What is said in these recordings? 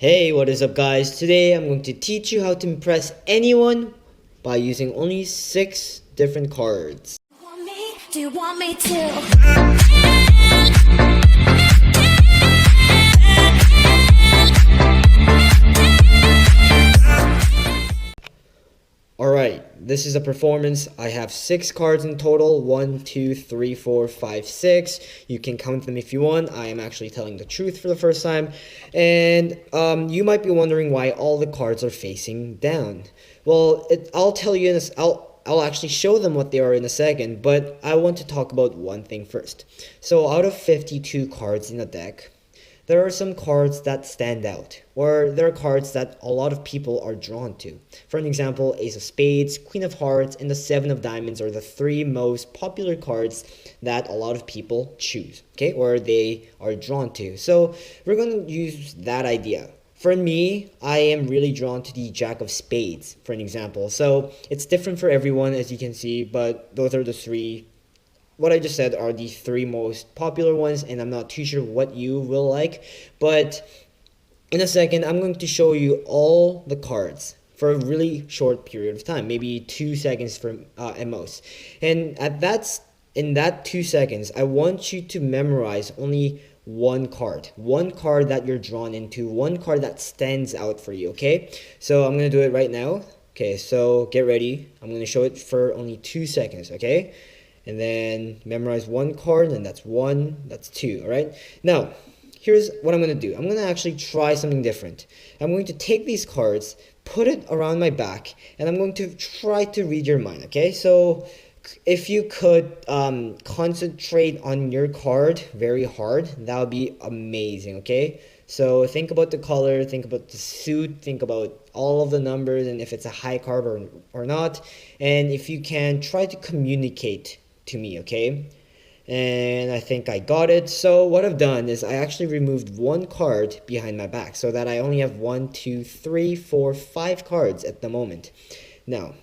Hey, what is up guys? Today I'm going to teach you how to impress anyone by using only 6 different cards. Do you want me to? Alright, this is a performance. I have 6 cards in total. 1, 2, 3, 4, 5, 6. You can count them if you want. I am actually telling the truth for the first time. And you might be wondering why all the cards are facing down. Well, I'll tell you in I'll actually show them what they are in a second, but I want to talk about one thing first. So out of 52 cards in a deck, there are some cards that stand out, or there are cards that a lot of people are drawn to. For an example, Ace of Spades, Queen of Hearts, and the 7 of Diamonds are the 3 most popular cards that a lot of people choose, okay, or they are drawn to. So we're going to use that idea. For me, I am really drawn to the Jack of Spades, for an example. So it's different for everyone, as you can see, but those are the 3. What I just said are the 3 most popular ones, and I'm not too sure what you will like. But in a second, I'm going to show you all the cards for a really short period of time, maybe 2 seconds at most. And in that 2 seconds, I want you to memorize only one card that you're drawn into, one card that stands out for you, okay? So I'm going to do it right now. Okay, so get ready. I'm going to show it for only 2 seconds, okay? And then memorize one card, and that's 1, that's 2, all right? Now, here's what I'm going to do. I'm going to actually try something different. I'm going to take these cards, put it around my back, and I'm going to try to read your mind, okay? So if you could concentrate on your card very hard, that would be amazing, okay? So think about the color, think about the suit, think about all of the numbers, and if it's a high card or not. And if you can, try to communicate to me, okay? And I think I got it. So what I've done is I actually removed one card behind my back so that I only have 1, 2, 3, 4, 5 cards at the moment. Now,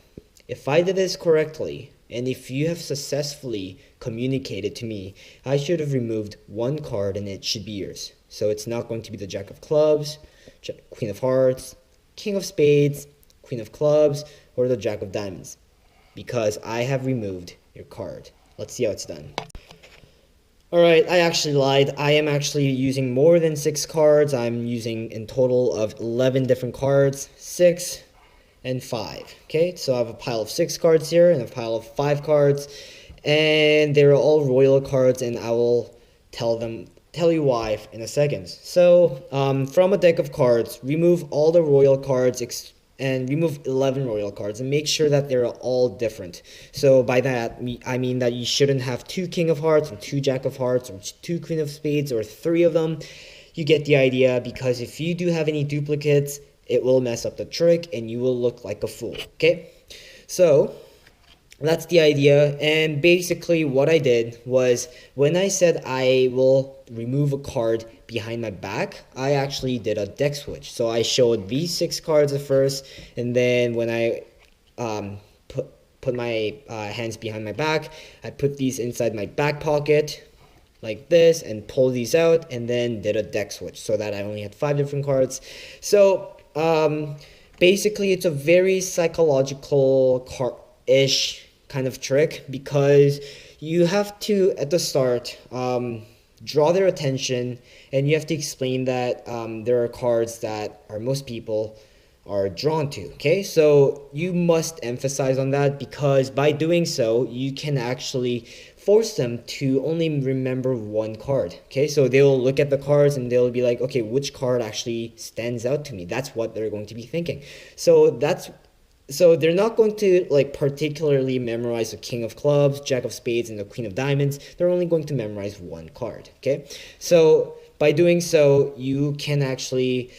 if I did this correctly, and if you have successfully communicated to me, I should have removed one card and it should be yours. So it's not going to be the Jack of Clubs, Queen of Hearts, King of Spades, Queen of Clubs, or the Jack of Diamonds, because I have removed your card. Let's see how it's done. Alright, I actually lied. I am actually using more than 6 cards. I'm using in total of 11 different cards, 6 and 5. Okay, so I have a pile of 6 cards here and a pile of 5 cards, and they're all royal cards, and I will tell you why in a second. So from a deck of cards, remove all the royal cards and remove 11 royal cards and make sure that they're all different. So by that, I mean that you shouldn't have 2 King of Hearts or 2 Jack of Hearts or 2 Queen of Spades or 3 of them. You get the idea, because if you do have any duplicates, it will mess up the trick and you will look like a fool, okay? So that's the idea. And basically what I did was, when I said I will remove a card behind my back, I actually did a deck switch. So I showed these 6 cards at first, and then when I put my hands behind my back, I put these inside my back pocket like this and pull these out, and then did a deck switch so that I only had 5 different cards. So basically it's a very psychological-ish kind of trick, because you have to, at the start, draw their attention, and you have to explain that there are cards that most people are drawn to, okay? So you must emphasize on that, because by doing so, you can actually force them to only remember one card, okay? So they'll look at the cards and they'll be like, okay, which card actually stands out to me? That's what they're going to be thinking. So they're not going to like particularly memorize the King of Clubs, Jack of Spades, and the Queen of Diamonds. They're only going to memorize one card, okay? So by doing so, you can actually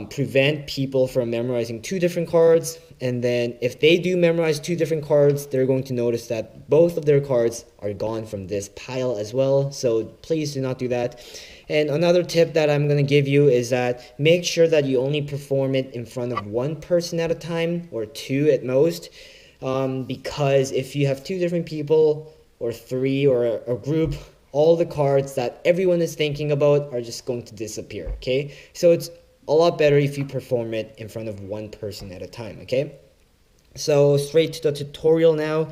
prevent people from memorizing 2 different cards. And then if they do memorize 2 different cards, they're going to notice that both of their cards are gone from this pile as well. So please do not do that. And another tip that I'm going to give you is that make sure that you only perform it in front of 1 person at a time, or 2 at most. Because if you have 2 different people, or 3, or a group, all the cards that everyone is thinking about are just going to disappear, okay? So it's a lot better if you perform it in front of one person at a time, okay? So straight to the tutorial now.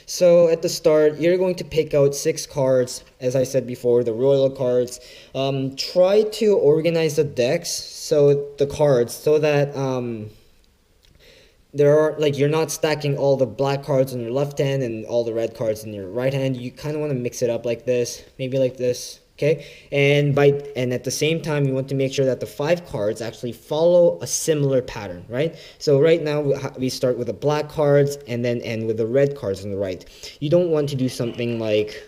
So at the start, you're going to pick out 6 cards, as I said before, the royal cards. Try to organize the decks, so the cards, so that there are, like, you're not stacking all the black cards on your left hand and all the red cards in your right hand. You kind of want to mix it up like this, maybe like this. Okay, and at the same time, you want to make sure that the 5 cards actually follow a similar pattern, right? So right now we start with the black cards and then end with the red cards on the right. You don't want to do something like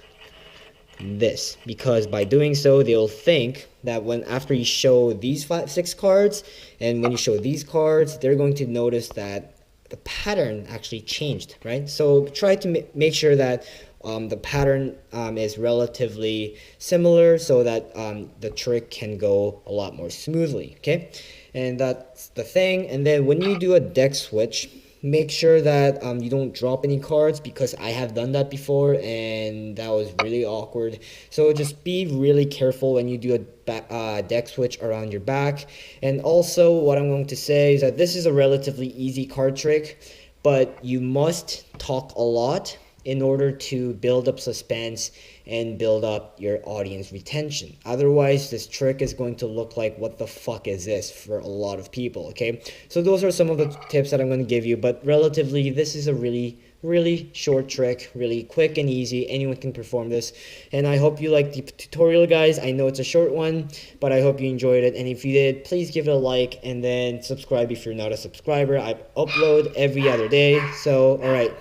this, because by doing so, they'll think that when after you show these 6 cards and when you show these cards, they're going to notice that the pattern actually changed, right? So try to make sure that the pattern is relatively similar, so that the trick can go a lot more smoothly, okay? And that's the thing. And then when you do a deck switch, make sure that you don't drop any cards, because I have done that before and that was really awkward. So just be really careful when you do a deck switch around your back. And also, what I'm going to say is that this is a relatively easy card trick, but you must talk a lot in order to build up suspense and build up your audience retention. Otherwise, this trick is going to look like, what the fuck is this, for a lot of people, okay? So those are some of the tips that I'm going to give you, but relatively, this is a really short trick, really quick and easy. Anyone can perform this, and I hope you liked the tutorial, guys. I know it's a short one, but I hope you enjoyed it, and if you did, please give it a like, and then subscribe if you're not a subscriber. I upload every other day, so alright.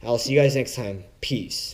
I'll see you guys next time. Peace.